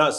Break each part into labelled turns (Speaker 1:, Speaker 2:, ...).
Speaker 1: 10।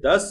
Speaker 1: 10,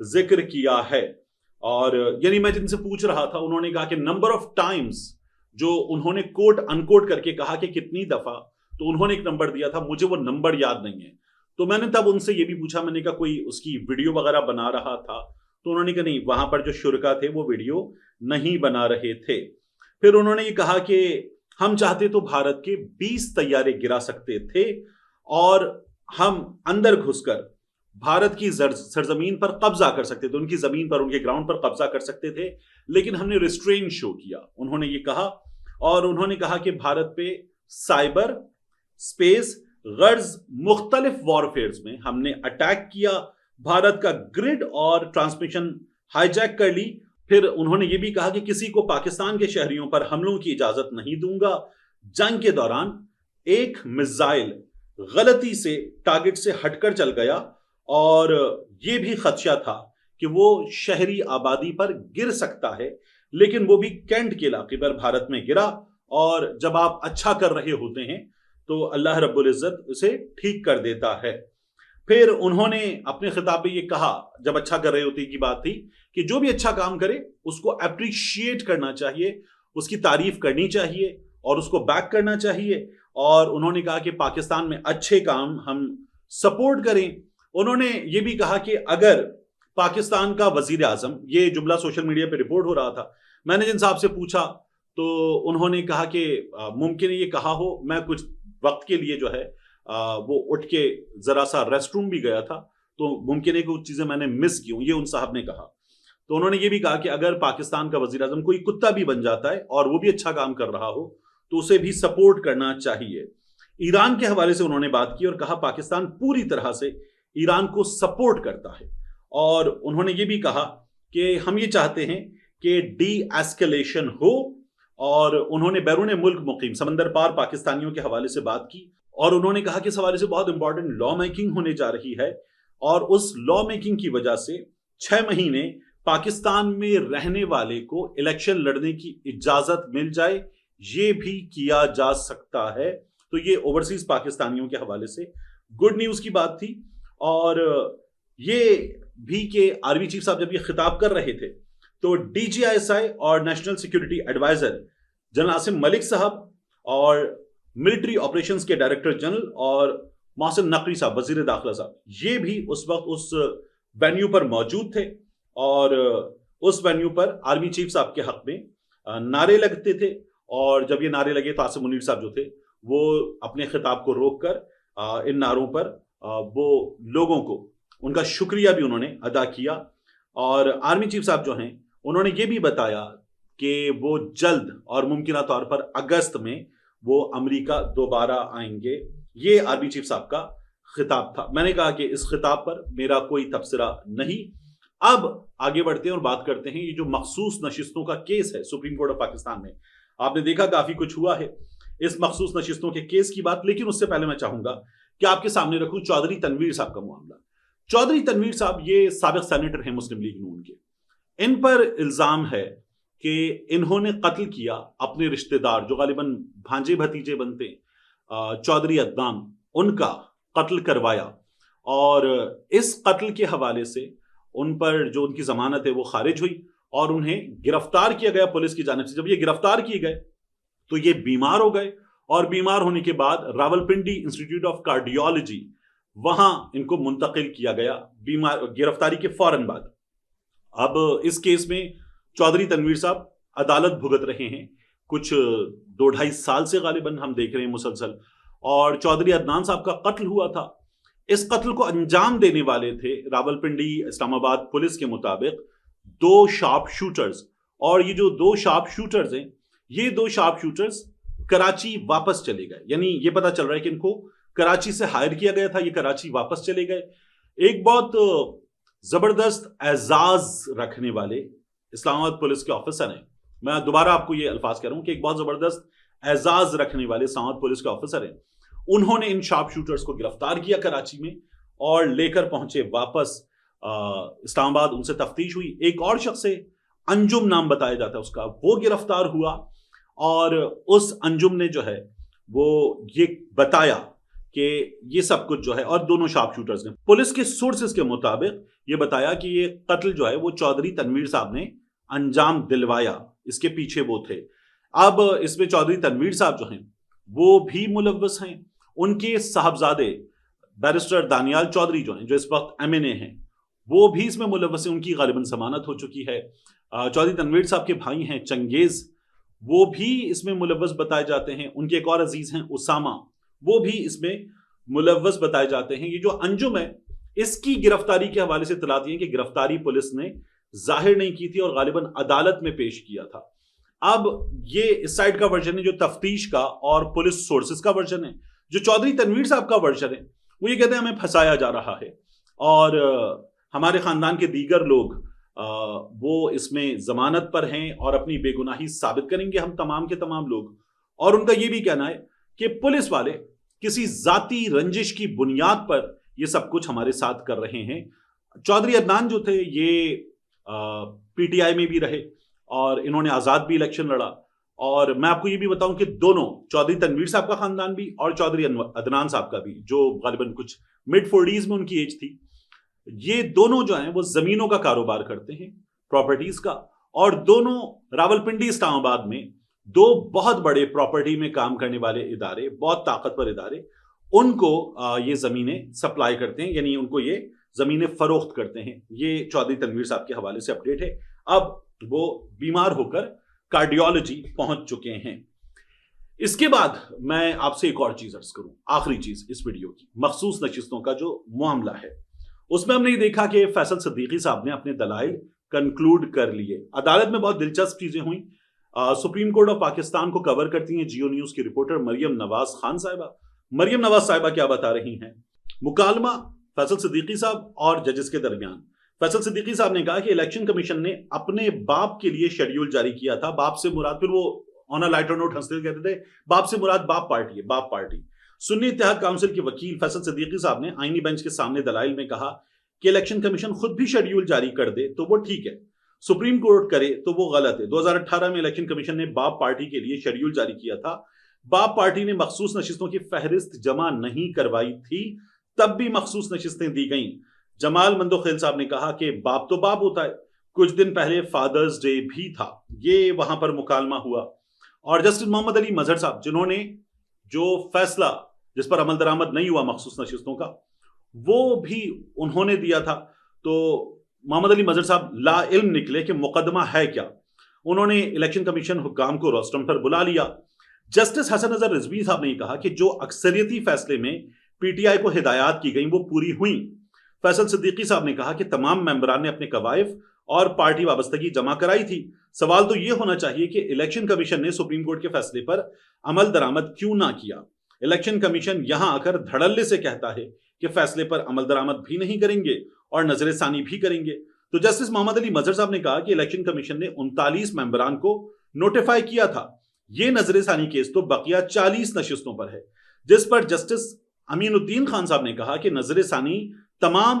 Speaker 1: ذکر کیا ہے. اور یعنی میں جن سے پوچھ رہا تھا انہوں نے کہا کہ نمبر آف ٹائمز جو انہوں نے کوٹ انکوٹ کر کے کہا کہ کتنی دفعہ، تو انہوں نے ایک نمبر دیا تھا، مجھے وہ نمبر یاد نہیں ہے. تو میں نے تب ان سے یہ بھی پوچھا، میں نے کہا کوئی اس کی ویڈیو وغیرہ بنا رہا تھا؟ تو انہوں نے کہا نہیں، وہاں پر جو شرکا تھے وہ ویڈیو نہیں بنا رہے تھے. پھر انہوں نے یہ کہا کہ ہم چاہتے تو بھارت کے 20 طیارے گرا سکتے تھے اور ہم اندر گھس کر بھارت کی سرزمین پر قبضہ کر سکتے تھے، ان کی زمین پر، ان کے گراؤنڈ پر قبضہ کر سکتے تھے، لیکن ہم نے ریسٹرین شو کیا. انہوں نے یہ کہا. اور انہوں نے کہا کہ بھارت پہ سائبر، اسپیس، غرض مختلف وارفیئرز میں ہم نے اٹیک کیا، بھارت کا گرڈ اور ٹرانسمیشن ہائی جیک کر لی. پھر انہوں نے یہ بھی کہا کہ کسی کو پاکستان کے شہریوں پر حملوں کی اجازت نہیں دوں گا. جنگ کے دوران ایک میزائل غلطی سے ٹارگٹ سے ہٹ کر چل گیا اور یہ بھی خدشہ تھا کہ وہ شہری آبادی پر گر سکتا ہے، لیکن وہ بھی کینٹ کے علاقے پر بھارت میں گرا. اور جب آپ اچھا کر رہے ہوتے ہیں تو اللہ رب العزت اسے ٹھیک کر دیتا ہے. پھر انہوں نے اپنے خطاب میں یہ کہا، جب اچھا کر رہے ہوتے کی بات تھی، کہ جو بھی اچھا کام کرے اس کو اپریشیٹ کرنا چاہیے، اس کی تعریف کرنی چاہیے اور اس کو بیک کرنا چاہیے. اور انہوں نے کہا کہ پاکستان میں اچھے کام ہم سپورٹ کریں. انہوں نے یہ بھی کہا کہ اگر پاکستان کا وزیر اعظم، یہ جملہ سوشل میڈیا پہ رپورٹ ہو رہا تھا، میں نے جن صاحب سے پوچھا تو انہوں نے کہا کہ ممکن ہے یہ کہا ہو، میں کچھ وقت کے لیے جو ہے وہ اٹھ کے ذرا سا ریسٹ روم بھی گیا تھا، تو ممکن ہے کہ کچھ چیزیں میں نے مس کی ہوں، یہ ان صاحب نے کہا. تو انہوں نے یہ بھی کہا کہ اگر پاکستان کا وزیر اعظم کوئی کتا بھی بن جاتا ہے اور وہ بھی اچھا کام کر رہا ہو تو اسے بھی سپورٹ کرنا چاہیے. ایران کے حوالے سے انہوں نے بات کی اور کہا پاکستان پوری طرح سے ایران کو سپورٹ کرتا ہے. اور انہوں نے یہ بھی کہا کہ ہم یہ چاہتے ہیں کہ ڈی ایسکیلیشن ہو. اور انہوں نے بیرون ملک مقیم سمندر پار پاکستانیوں کے حوالے سے بات کی اور انہوں نے کہا کہ اس حوالے سے بہت امپورٹنٹ لا میکنگ ہونے جا رہی ہے اور اس لا میکنگ کی وجہ سے 6 مہینے پاکستان میں رہنے والے کو الیکشن لڑنے کی اجازت مل جائے، یہ بھی کیا جا سکتا ہے. تو یہ اوورسیز پاکستانیوں کے حوالے سے گڈ نیوز کی بات تھی. اور یہ بھی کہ آرمی چیف صاحب جب یہ خطاب کر رہے تھے تو D G I S I اور national security advisor general Asim Malik sahib اور ملٹری آپریشنز کے ڈائریکٹر جنرل اور محسن نقوی صاحب وزیر داخلہ صاحب، یہ بھی اس وقت اس وینیو پر موجود تھے. اور اس وینیو پر آرمی چیف صاحب کے حق میں نعرے لگتے تھے. اور جب یہ نعرے لگے تو عاصم منیر صاحب جو تھے وہ اپنے خطاب کو روک کر ان نعروں پر وہ لوگوں کو ان کا شکریہ بھی انہوں نے ادا کیا. اور آرمی چیف صاحب جو ہیں انہوں نے یہ بھی بتایا کہ وہ جلد اور ممکنہ طور پر اگست میں وہ امریکہ دوبارہ آئیں گے. یہ آرمی چیف صاحب کا خطاب تھا. میں نے کہا کہ اس خطاب پر میرا کوئی تبصرہ نہیں. اب آگے بڑھتے ہیں اور بات کرتے ہیں یہ جو مخصوص نشستوں کا کیس ہے سپریم کورٹ آف پاکستان میں. آپ نے دیکھا کافی کچھ ہوا ہے اس مخصوص نشستوں کے کیس کی بات، لیکن اس سے پہلے میں چاہوں گا کہ آپ کے سامنے رکھوں چودھری تنویر صاحب کا معاملہ. چودھری تنویر صاحب یہ سابق سینیٹر ہیں مسلم لیگ نون کے. ان پر الزام ہے کہ انہوں نے قتل کیا اپنے رشتہ دار جو غالباً بھانجے بھتیجے بنتے چودھری عدنان، ان کا قتل کروایا. اور اس قتل کے حوالے سے ان پر جو ان کی ضمانت ہے وہ خارج ہوئی اور انہیں گرفتار کیا گیا پولیس کی جانب سے. جب یہ گرفتار کیے گئے تو یہ بیمار ہو گئے اور بیمار ہونے کے بعد راولپنڈی انسٹیٹیوٹ آف کارڈیولوجی وہاں ان کو منتقل کیا گیا گرفتاری کے فوراً بعد. اب اس کیس میں چودھری تنویر صاحب عدالت بھگت رہے ہیں کچھ 2-2.5 سال سے غالباً ہم دیکھ رہے ہیں مسلسل. اور چودھری عدنان صاحب کا قتل ہوا تھا. اس قتل کو انجام دینے والے تھے راولپنڈی اسلام آباد پولیس کے مطابق 2 شارپ شوٹرز. اور یہ جو 2 شارپ شوٹرز ہیں یہ 2 شارپ شوٹرز کراچی واپس چلے گئے. یعنی یہ پتا چل رہا ہے کہ ان کو کراچی سے ہائر کیا گیا تھا، یہ کراچی واپس چلے گئے. ایک بہت زبردست اعزاز رکھنے والے اسلام آباد پولیس کے آفیسر ہیں. میں دوبارہ آپ کو یہ الفاظ کہہ رہا ہوں کہ ایک بہت زبردست اعزاز رکھنے والے اسلام آباد پولیس کے آفیسر ہیں. انہوں نے ان شارپ شوٹرز کو گرفتار کیا کراچی میں اور لے کر پہنچے واپس اسلام آباد. ان سے تفتیش ہوئی. ایک اور شخص ہے انجم نام بتایا جاتا ہے اس کا، وہ گرفتار ہوا. اور اس انجم نے جو ہے وہ یہ بتایا کہ یہ سب کچھ جو ہے، اور دونوں شارپ شوٹرز نے پولیس کے سورسز کے مطابق یہ بتایا کہ یہ قتل جو ہے وہ چودھری تنویر صاحب نے انجام دلوایا، اس کے پیچھے وہ تھے۔ اب اس میں چودھری تنویر صاحب جو ہیں وہ بھی ملوث ہیں، ان کے صاحبزادے بیرسٹر دانیال چودھری جو ہیں، جو اس وقت MNA ہیں، وہ بھی اس میں ملوث ہیں، ان کی غالباً ضمانت ہو چکی ہے۔ چودھری تنویر صاحب کے بھائی ہیں چنگیز، وہ بھی اس میں ملوث بتائے جاتے ہیں۔ ان کے ایک اور عزیز ہیں اسامہ، وہ بھی اس میں ملوث بتائے جاتے ہیں۔ یہ جو انجم ہے، اس کی گرفتاری کے حوالے سے اطلاعات ہیں کہ گرفتاری پولیس نے ظاہر نہیں کی تھی اور غالباً عدالت میں پیش کیا تھا۔ اب یہ اس سائڈ کا ورژن ہے جو تفتیش کا اور پولیس سورسز کا ورژن ہے۔ جو چودھری تنویر صاحب کا ورژن ہے وہ یہ کہتے ہیں ہمیں پھنسایا جا رہا ہے اور ہمارے خاندان کے دیگر لوگ وہ اس میں ضمانت پر ہیں اور اپنی بے گناہی ثابت کریں گے، ہم تمام کے تمام لوگ۔ اور ان کا یہ بھی کہنا ہے کہ پولیس والے کسی ذاتی رنجش کی بنیاد پر یہ سب کچھ ہمارے ساتھ کر رہے ہیں۔ چودھری عدنان جو تھے یہ PTI میں بھی رہے اور انہوں نے آزاد بھی الیکشن لڑا، اور میں آپ کو یہ بھی بتاؤں کہ دونوں چودھری تنویر صاحب کا خاندان بھی اور چودھری عدنان صاحب کا بھی، جو غالباً کچھ mid 40s میں ان کی ایج تھی، یہ دونوں جو ہیں وہ زمینوں کا کاروبار کرتے ہیں، پراپرٹیز کا، اور دونوں راولپنڈی اسلام آباد میں دو بہت بڑے پراپرٹی میں کام کرنے والے ادارے، بہت طاقتور ادارے، ان کو یہ زمینیں سپلائی کرتے ہیں، یعنی ان کو یہ زمینیں فروخت کرتے ہیں۔ یہ چودھری تنویر صاحب کے حوالے سے اپڈیٹ ہے۔ اب وہ بیمار ہو کر کارڈیولوجی پہنچ چکے ہیں۔ اس کے بعد میں آپ سے ایک اور چیز عرض کروں، آخری چیز اس ویڈیو کی، مخصوص نشستوں کا جو معاملہ ہے، اس میں ہم نے یہ دیکھا کہ فیصل صدیقی صاحب نے اپنے دلائل کنکلوڈ کر لیے۔ عدالت میں بہت دلچسپ چیزیں ہوئیں۔ سپریم کورٹ آف پاکستان کو کور کرتی ہیں جیو نیوز کی رپورٹر مریم نواز خان صاحبہ۔ مریم نواز صاحبہ کیا بتا رہی ہیں؟ مکالمہ فیصل صدیقی صاحب اور ججز کے درمیان۔ فیصل صدیقی صاحب نے کہا کہ الیکشن کمیشن نے اپنے باپ کے لیے شیڈیول جاری کیا تھا۔ باپ سے مراد، پھر وہ آن اے لائٹر نوٹ ہنستے کہتے تھے باپ سے مراد باپ پارٹی ہے، باپ پارٹی۔ سنی اتحاد کونسل کے وکیل فیصل صدیقی صاحب نے آئینی بینچ کے سامنے دلائل میں کہا کہ الیکشن کمیشن خود بھی شیڈیول جاری کر دے تو وہ ٹھیک ہے، سپریم کورٹ کرے تو وہ غلط ہے۔ 2018 میں الیکشن کمیشن نے باپ پارٹی کے لیے شیڈیول جاری کیا تھا۔ باپ پارٹی نے مخصوص نشستوں کی فہرست جمع نہیں کروائی تھی، تب بھی مخصوص نشستیں دی گئیں۔ جمال مندوخیل صاحب نے کہا کہ باپ تو باپ ہوتا ہے، کچھ دن پہلے فادرز ڈے بھی تھا، یہ وہاں پر مکالمہ ہوا۔ اور جسٹس محمد علی مظہر صاحب، جنہوں نے جو فیصلہ جس پر عمل درآمد نہیں ہوا مخصوص نشستوں کا، وہ بھی انہوں نے دیا تھا۔ تو محمد علی مظہر صاحب لا علم نکلے کہ مقدمہ ہے کیا۔ انہوں نے الیکشن کمیشن حکام کو روسٹرم پر بلا لیا۔ جسٹس حسن اظہر رضوی صاحب نے کہا کہ جو اکثریتی فیصلے میں PTI کو ہدایات کی گئیں وہ پوری ہوئیں۔ فیصل صدیقی صاحب نے کہا کہ تمام ممبران نے اپنے قوائف اور پارٹی وابستگی جمع کرائی تھی۔ سوال تو یہ ہونا چاہیے کہ الیکشن کمیشن نے سپریم کورٹ کے فیصلے پر عمل درآمد کیوں نہ کیا۔ الیکشن کمیشن یہاں آ کر دھڑلے سے کہتا ہے کہ فیصلے پر عمل درآمد بھی نہیں کریں گے اور نظر ثانی بھی کریں گے۔ تو جسٹس محمد علی مظہر صاحب نے کہا کہ الیکشن کمیشن نے 39 ممبران کو نوٹیفائی کیا تھا۔ یہ نظر ثانی کیس تو بقیہ 40 نشستوں پر ہے، جس پر جسٹس امین الدین خان صاحب نے کہا کہ نظر ثانی تمام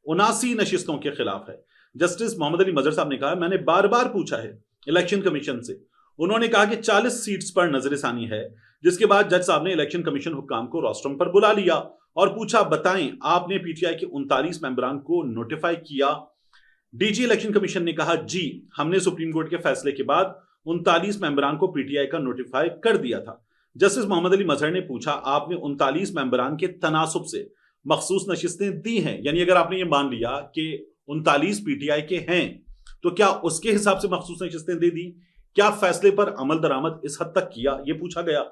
Speaker 1: 79 نشستوں کے خلاف ہے۔ جسٹس محمد علی مظہر صاحب نے کہا میں نے بار بار پوچھا ہے الیکشن کمیشن سے، انہوں نے کہا کہ 40 سیٹس پر نظر ثانی ہے، جس کے بعد جج صاحب نے الیکشن کمیشن حکام کو روسٹرم پر بلا لیا اور پوچھا بتائیں آپ نے PTI کے 39 ممبران کو نوٹیفائی کیا؟ DG الیکشن کمیشن نے کہا جی ہم نے سپریم کورٹ کے فیصلے کے بعد 39 ممبران کو PTI کا نوٹیفائی کر دیا تھا۔ جسٹس محمد علی مظہر نے پوچھا آپ نے 39 ممبران کے تناسب سے مخصوص نشستیں دی ہیں، یعنی اگر آپ نے یہ مان لیا کہ 39 PTI کے ہیں تو کیا اس کے حساب سے مخصوص نشستیں دے دی؟ کیا فیصلے پر عمل درآمد اس حد تک کیا؟ یہ پوچھا گیا۔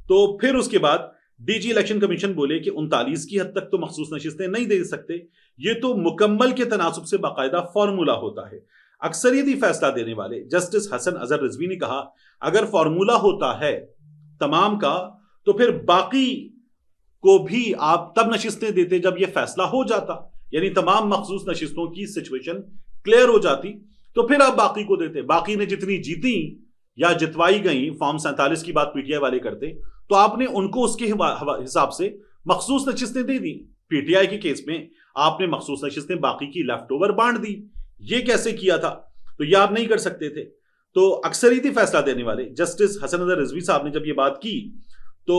Speaker 1: تو پھر اس کے بعد DG الیکشن کمیشن بولے کہ 39 کی حد تک تو مخصوص نشستیں نہیں دے سکتے، یہ تو مکمل کے تناسب سے باقاعدہ فارمولا ہوتا ہے۔ اکثریتی فیصلہ دینے والے جسٹس حسن اظہر رضوی نے کہا اگر فارمولا ہوتا ہے تمام کا تو پھر باقی کو بھی آپ تب نشستیں دیتے جب یہ فیصلہ ہو جاتا، یعنی تمام مخصوص نشستوں کی سچویشن کلیئر ہو جاتی تو پھر آپ باقی کو دیتے۔ باقی نے جتنی جیتی یا جتوائی گئیں، فارم 47 کی بات PTI والے کرتے تو آپ نے ان کو اس کے حساب سے مخصوص نشستیں دے دی۔ PTI کے کیس میں آپ نے مخصوص نشستیں باقی کی لیفٹ اوور بانٹ دی۔ یہ کیسے کیا تھا؟ تو یہ آپ نہیں کر سکتے تھے۔ تو اکثریتی فیصلہ دینے والے جسٹس حسن اظہر رضوی صاحب نے جب یہ بات کی تو